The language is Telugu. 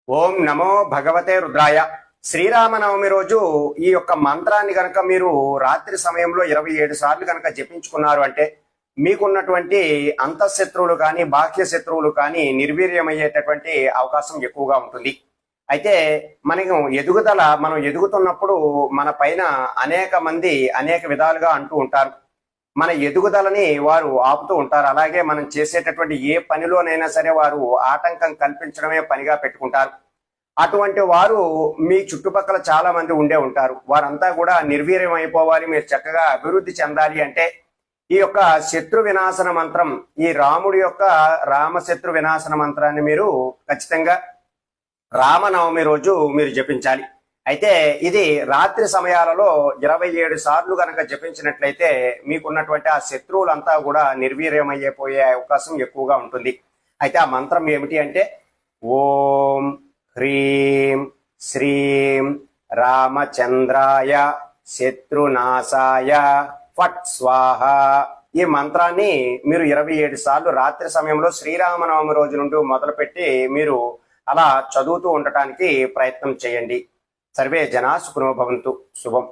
ఓం నమో భగవతే రుద్రాయ. శ్రీరామనవమి రోజు ఈ యొక్క మంత్రాన్ని గనక మీరు రాత్రి సమయంలో 27 సార్లు గనక జపించుకున్నారు అంటే మీకున్నటువంటి అంతఃశత్రువులు కానీ బాహ్య శత్రువులు కానీ నిర్వీర్యమయ్యేటటువంటి అవకాశం ఎక్కువగా ఉంటుంది. అయితే మనం ఎదుగుతున్నప్పుడు మన పైన అనేక మంది అనేక విధాలుగా అంటూ ఉంటారు. మన ఎదుగుదలని వారు ఆపుతూ ఉంటారు. అలాగే మనం చేసేటటువంటి ఏ పనిలోనైనా సరే వారు ఆటంకం కల్పించడమే పనిగా పెట్టుకుంటారు. అటువంటి వారు మీ చుట్టుపక్కల చాలా మంది ఉండే ఉంటారు. వారంతా కూడా నిర్వీర్యం అయిపోవాలి, మీరు చక్కగా అభివృద్ధి చెందాలి అంటే ఈ యొక్క శత్రు వినాశన మంత్రం, ఈ రాముడి యొక్క రామశత్రు వినాశన మంత్రాన్ని మీరు ఖచ్చితంగా రామనవమి రోజు మీరు జపించాలి. అయితే ఇది రాత్రి సమయాలలో 27 సార్లు గనక జపించినట్లయితే మీకున్నటువంటి ఆ శత్రువులంతా కూడా నిర్వీర్యమయ్యేపోయే అవకాశం ఎక్కువగా ఉంటుంది. అయితే ఆ మంత్రం ఏమిటి అంటే ఓం హ్రీం శ్రీం రామచంద్రాయ శత్రునాశాయ ఫట్ స్వాహ. ఈ మంత్రాన్ని మీరు 27 సార్లు రాత్రి సమయంలో శ్రీరామనవమి రోజు నుండి మొదలుపెట్టి మీరు అలా చదువుతూ ఉండటానికి ప్రయత్నం చేయండి. సర్వే జనా సుఖినో భవంతు. శుభం.